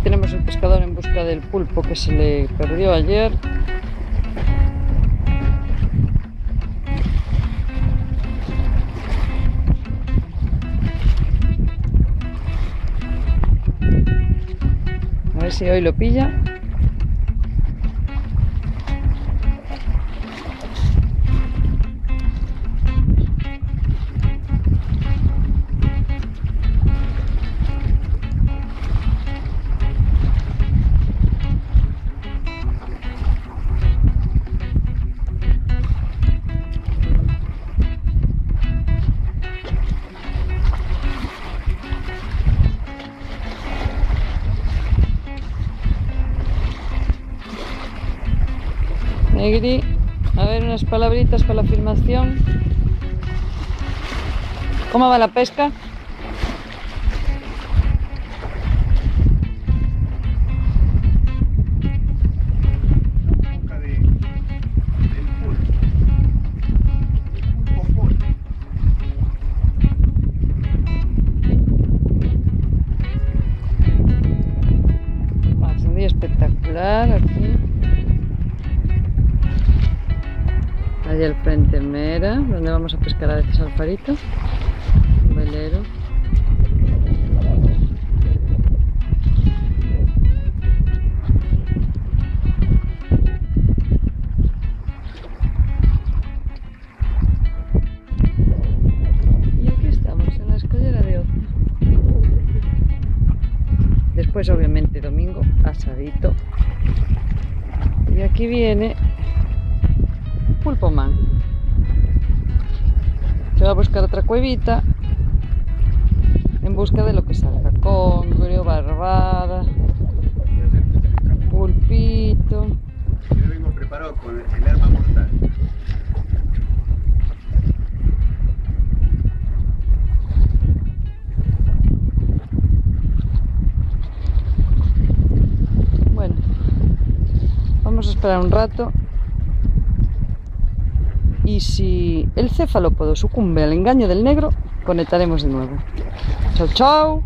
tenemos el pescador en busca del pulpo que se le perdió ayer. A ver si hoy lo pilla. Negri, a ver unas palabritas para la filmación. ¿Cómo va la pesca? Es un día espectacular aquí. Allí al frente Mera, donde vamos a pescar a veces al farito. Un velero. Y aquí estamos en la escollera de Oza. Después obviamente domingo, asadito. Y aquí viene Pulpo Man, se va a buscar otra cuevita en busca de lo que salga: congrio, barbada, pulpito. Yo vengo preparado con el arma mortal. Bueno, vamos a esperar un rato. Y si el cefalópodo sucumbe al engaño del negro, conectaremos de nuevo. Chao, chao.